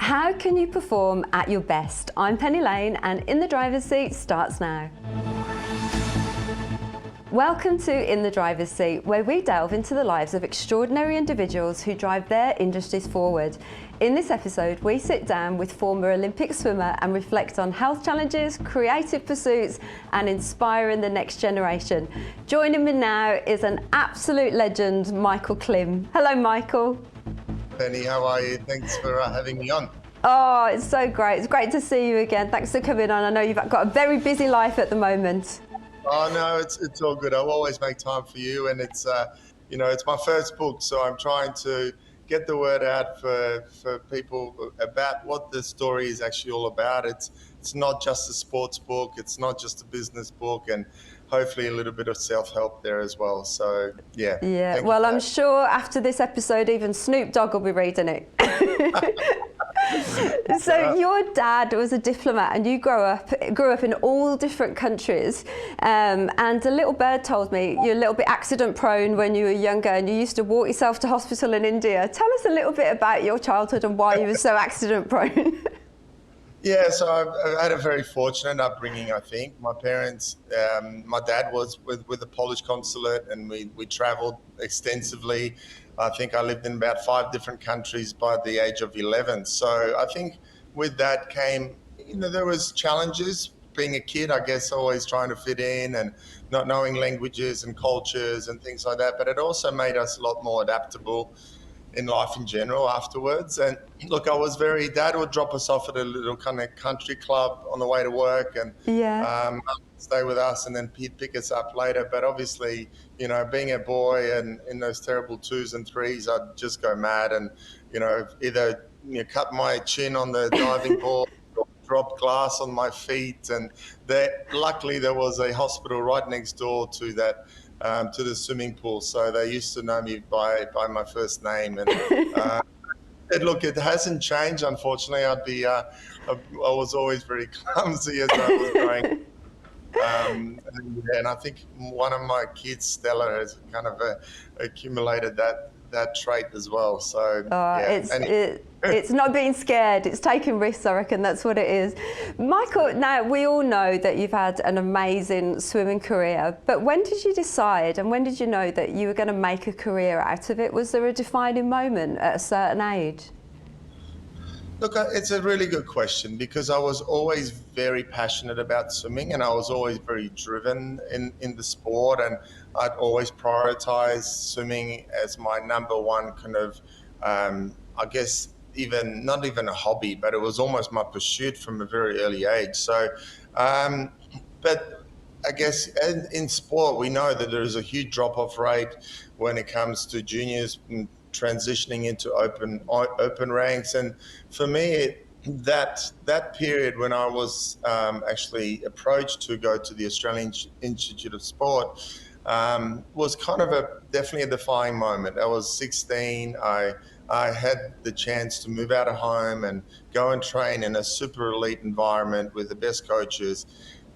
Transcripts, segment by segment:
How can you perform at your best? I'm Penny Lane and In the Driver's Seat starts now. Welcome to In the Driver's Seat, where we delve into the lives of extraordinary individuals who drive their industries forward. In this episode, we sit down with former Olympic swimmer and reflect on health challenges, creative pursuits, and inspiring the next generation. Joining me now is an absolute legend, Michael Klim. Hello, Michael. Penny, how are you? Thanks for having me on. Oh, it's so great. It's great to see you again. Thanks for coming on. I know you've got a very busy life at the moment. Oh no, it's all good. I'll always make time for you, and it's it's my first book, so I'm trying to get the word out for people about what the story is actually all about. It's not just a sports book, it's not just a business book, and hopefully a little bit of self-help there as well. So yeah. Yeah. Well, I'm sure after this episode, even Snoop Dogg will be reading it. So your dad was a diplomat, and you grew up in all different countries. And a little bird told me you're a little bit accident prone when you were younger, and you used to walk yourself to hospital in India. Tell us a little bit about your childhood and why you were so accident prone. Yeah, so I've had a very fortunate upbringing, I think. My parents, my dad was with the Polish consulate, and we traveled extensively. I think I lived in about 5 different countries by the age of 11. So I think with that came, there was challenges. Being a kid, I guess, always trying to fit in and not knowing languages and cultures and things like that. But it also made us a lot more adaptable in life in general afterwards. And look, Dad would drop us off at a little kind of country club on the way to work, and stay with us, and then he'd pick us up later. But obviously, being a boy and in those terrible 2s and 3s, I'd just go mad and, either cut my chin on the diving board or drop glass on my feet. And luckily there was a hospital right next door to that, to the swimming pool. So they used to know me by my first name. And it hasn't changed, unfortunately. I was always very clumsy as I was growing. And I think one of my kids, Stella, has kind of accumulated that trait as well. So it's not being scared, it's taking risks. I reckon that's what it is. Michael, now we all know that you've had an amazing swimming career, but when did you decide, and when did you know that you were going to make a career out of it? Was there a defining moment at a certain age? Look, it's a really good question, because I was always very passionate about swimming, and I was always very driven in the sport, and I'd always prioritize swimming as my number one kind of, I guess, not even a hobby, but it was almost my pursuit from a very early age. So, but I guess in sport, we know that there is a huge drop-off rate when it comes to juniors transitioning into open ranks. And for me, that period when I was actually approached to go to the Australian Institute of Sport was kind of definitely a defining moment. I was 16. I had the chance to move out of home and go and train in a super elite environment with the best coaches,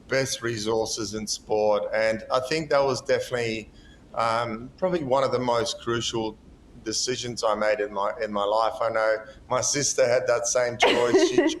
best resources in sport. And I think that was definitely probably one of the most crucial decisions I made in my life. I know my sister had that same choice.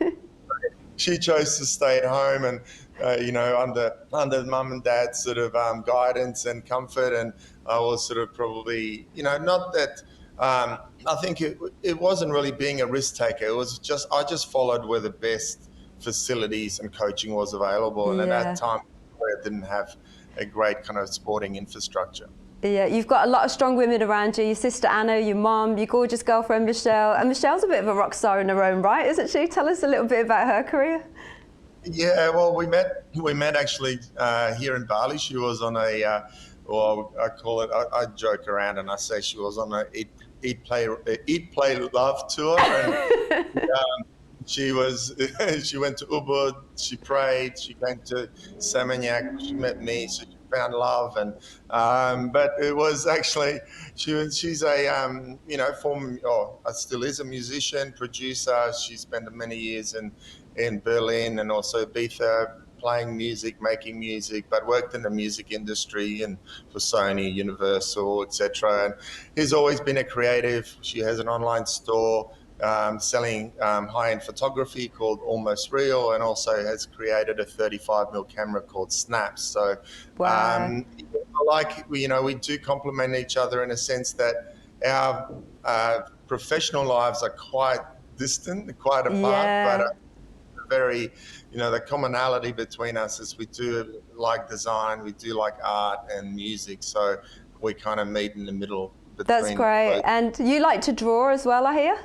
She chose to stay at home, and under mum and dad's sort of guidance and comfort. And I was sort of probably, not that. I think it wasn't really being a risk taker. It was I just followed where the best facilities and coaching was available. And at that time, I didn't have a great kind of sporting infrastructure. Yeah, you've got a lot of strong women around you. Your sister Anna, your mum, your gorgeous girlfriend Michelle. And Michelle's a bit of a rock star in her own right, isn't she? Tell us a little bit about her career. Yeah, well, we met actually here in Bali. She was on I call it, I joke around and I say she was on a Eat, Play, Love tour. And she went to Ubud, she prayed, she came to Seminyak, she met me, so she found love. And but it was actually she's a still is a musician, producer. She spent many years in Berlin and also Ibiza, playing music, making music, but worked in the music industry and for Sony, Universal, etc. And he's always been a creative. She has an online store, selling high-end photography called Almost Real, and also has created a 35mm camera called Snaps. So Wow. we do complement each other in a sense that our professional lives are quite distant, quite apart, but Yeah. very, the commonality between us is we do like design, we do like art and music. So we kind of meet in the middle That's between great. both. And you like to draw as well, I hear?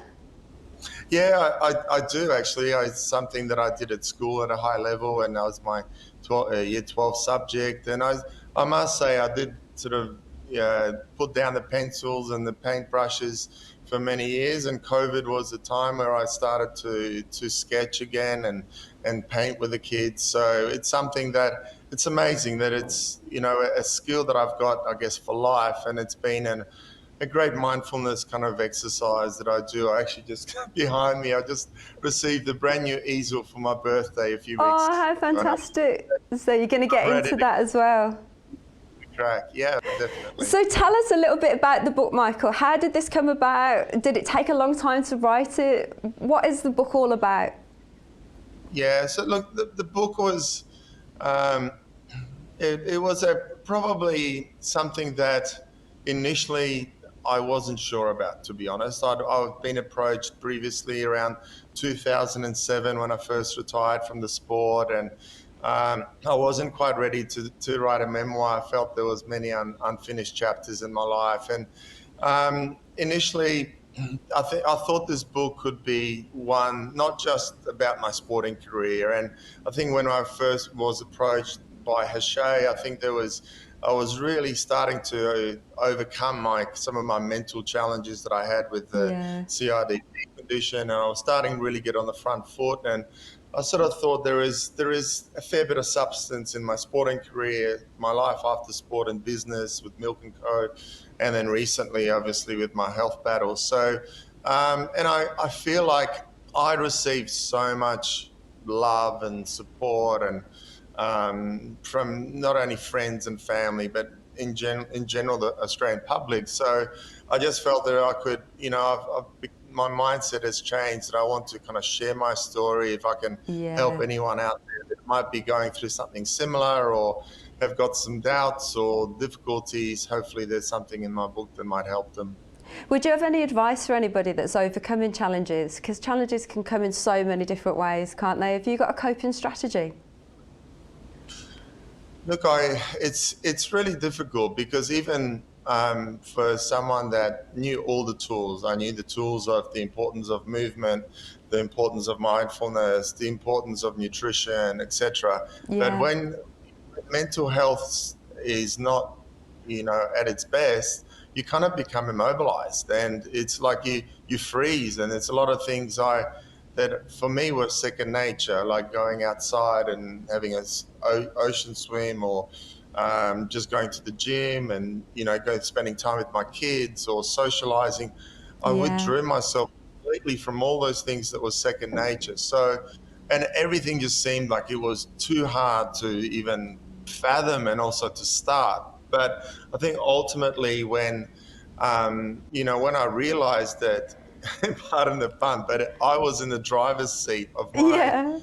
Yeah, I do actually. It's something that I did at school at a high level, and that was my year 12 subject. And I must say, I did sort of put down the pencils and the paintbrushes for many years. And COVID was the time where I started to sketch again and paint with the kids. So it's something that it's amazing that it's a skill that I've got, I guess, for life, and it's been a great mindfulness kind of exercise that I do. I actually just behind me, I just received a brand new easel for my birthday a few weeks Oh, how ago, and fantastic. So you're going to get I'm ready into to that as well. crack. Yeah, definitely. So tell us a little bit about the book, Michael. How did this come about? Did it take a long time to write it? What is the book all about? Yeah, so look, the book was, it was probably something that initially I wasn't sure about, to be honest. I've been approached previously around 2007 when I first retired from the sport, and I wasn't quite ready to write a memoir. I felt there was many unfinished chapters in my life, and initially I thought this book could be one not just about my sporting career. And I think when I first was approached by Hachette, I think I was really starting to overcome some of my mental challenges that I had with the Yeah. CIDP condition, and I was starting to really get on the front foot. And I sort of thought there is a fair bit of substance in my sporting career, my life after sport and business with Milk and Co, and then recently, obviously, with my health battles. So, and I feel like I received so much love and support and from not only friends and family, but in general, the Australian public. So I just felt that I could, my mindset has changed, that I want to kind of share my story. If I can help Yeah. anyone out there that might be going through something similar or have got some doubts or difficulties, hopefully there's something in my book that might help them. Would you have any advice for anybody that's overcoming challenges? Because challenges can come in so many different ways, can't they? Have you got a coping strategy? Look, it's really difficult because even for someone that knew all the tools, I knew the tools of the importance of movement, the importance of mindfulness, the importance of nutrition, etc. But Yeah. when mental health is not, at its best, you kind of become immobilized, and it's like you freeze. And it's a lot of things that for me were second nature, like going outside and having ocean swim, or just going to the gym and spending time with my kids or socializing. I Yeah. withdrew myself completely from all those things that was second nature. So, and everything just seemed like it was too hard to even fathom and also to start. But I think ultimately when when I realized that, pardon the pun, but I was in the driver's seat of Yeah.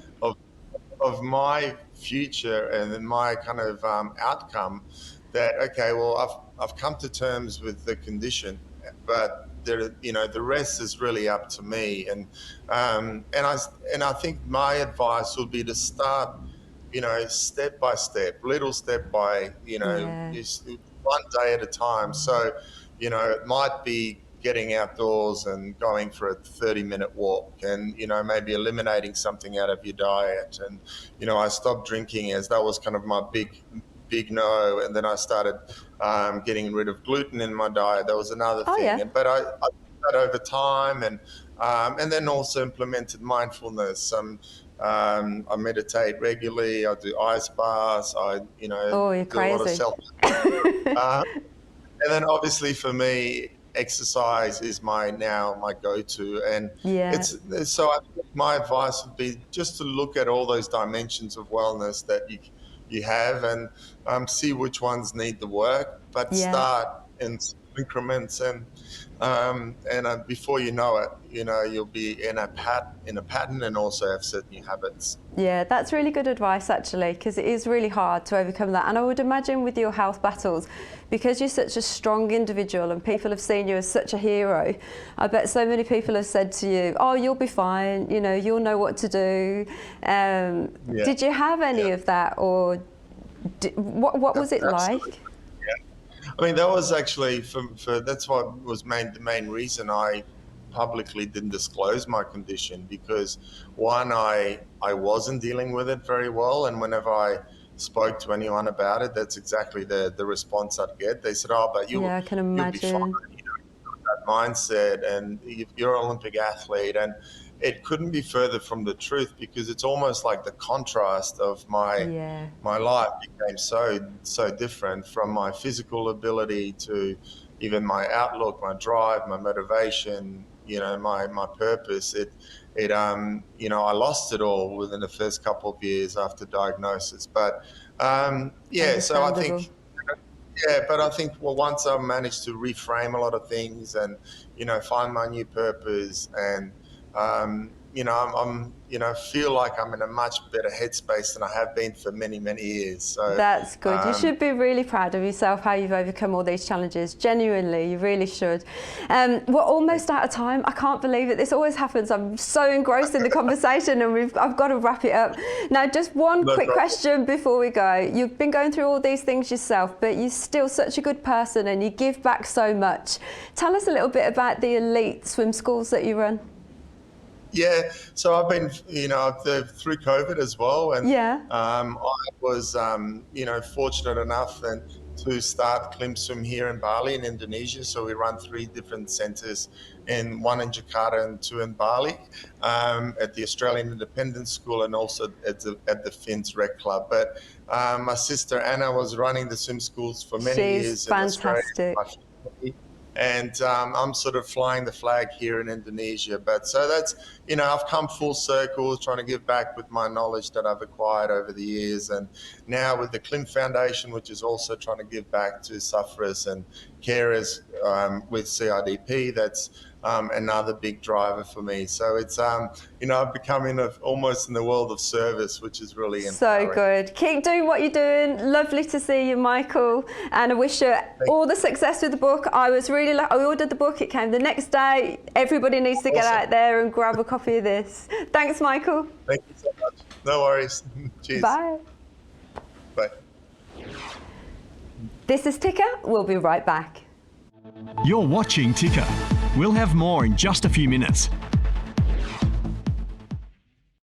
of my future and my kind of outcome. That okay, well, I've come to terms with the condition, but the rest is really up to me. And I think my advice would be to start, step by step, little step by, Yeah. one day at a time. So, it might be getting outdoors and going for a 30-minute walk, and maybe eliminating something out of your diet. And I stopped drinking, as that was kind of my big no. And then I started getting rid of gluten in my diet. That was another Oh, thing. yeah. But I did that over time, and then also implemented mindfulness. I meditate regularly. I do ice baths. I Oh, you're do a lot of crazy. self. And then obviously for me, exercise is my go-to. And Yeah. so I think my advice would be just to look at all those dimensions of wellness that you have, and see which ones need the work, but Yeah. start and increments, and before you know it, you'll be in a pattern and also have certain new habits. Yeah, that's really good advice actually, because it is really hard to overcome that. And I would imagine with your health battles, because you're such a strong individual and people have seen you as such a hero, I bet so many people have said to you, oh, you'll be fine, you'll know what to do. Did you have any of that, or what was it Absolutely. like? I mean, that was actually that's what was the main reason I publicly didn't disclose my condition, because one, I wasn't dealing with it very well, and whenever I spoke to anyone about it, that's exactly the response I'd get. They said, "Oh, but Yeah, I can you'll be fine." imagine. That mindset, and you're an Olympic athlete, and it couldn't be further from the truth, because it's almost like the contrast of Yeah. my life became so different, from my physical ability to even my outlook, my drive, my motivation, my purpose. I lost it all within the first couple of years after diagnosis. But so I think. Understandable. Yeah, but I think, well, once I managed to reframe a lot of things and, find my new purpose, and, I'm feel like I'm in a much better headspace than I have been for many, many years. So That's good. You should be really proud of yourself, how you've overcome all these challenges. Genuinely, you really should. We're almost out of time. I can't believe it. This always happens. I'm so engrossed in the conversation, and I've got to wrap it up. Now, just one No quick problem. question before we go. You've been going through all these things yourself, but you're still such a good person and you give back so much. Tell us a little bit about the elite swim schools that you run. Yeah, so I've been, through COVID as well, and Yeah. I was, fortunate enough then to start Klim Swim here in Bali, in Indonesia. So we run 3 different centres, one in Jakarta and 2 in Bali, at the Australian Independence School, and also at the Finns Rec Club. But my sister Anna was running the swim schools for many She's years in Australia. fantastic. And I'm sort of flying the flag here in Indonesia. But so that's, I've come full circle, trying to give back with my knowledge that I've acquired over the years. And now with the Klim Foundation, which is also trying to give back to sufferers and carers with CIDP, that's another big driver for me. So it's, I'm becoming almost in the world of service, which is really empowering. So good. Keep doing what you're doing. Lovely to see you, Michael. And I wish you all the success with the book. I ordered the book. It came the next day. Everybody needs to get Awesome. out there and grab a copy of this. Thanks, Michael. Thank you so much. No worries. Cheers. Bye. Bye. This is Ticker. We'll be right back. You're watching Ticker. We'll have more in just a few minutes.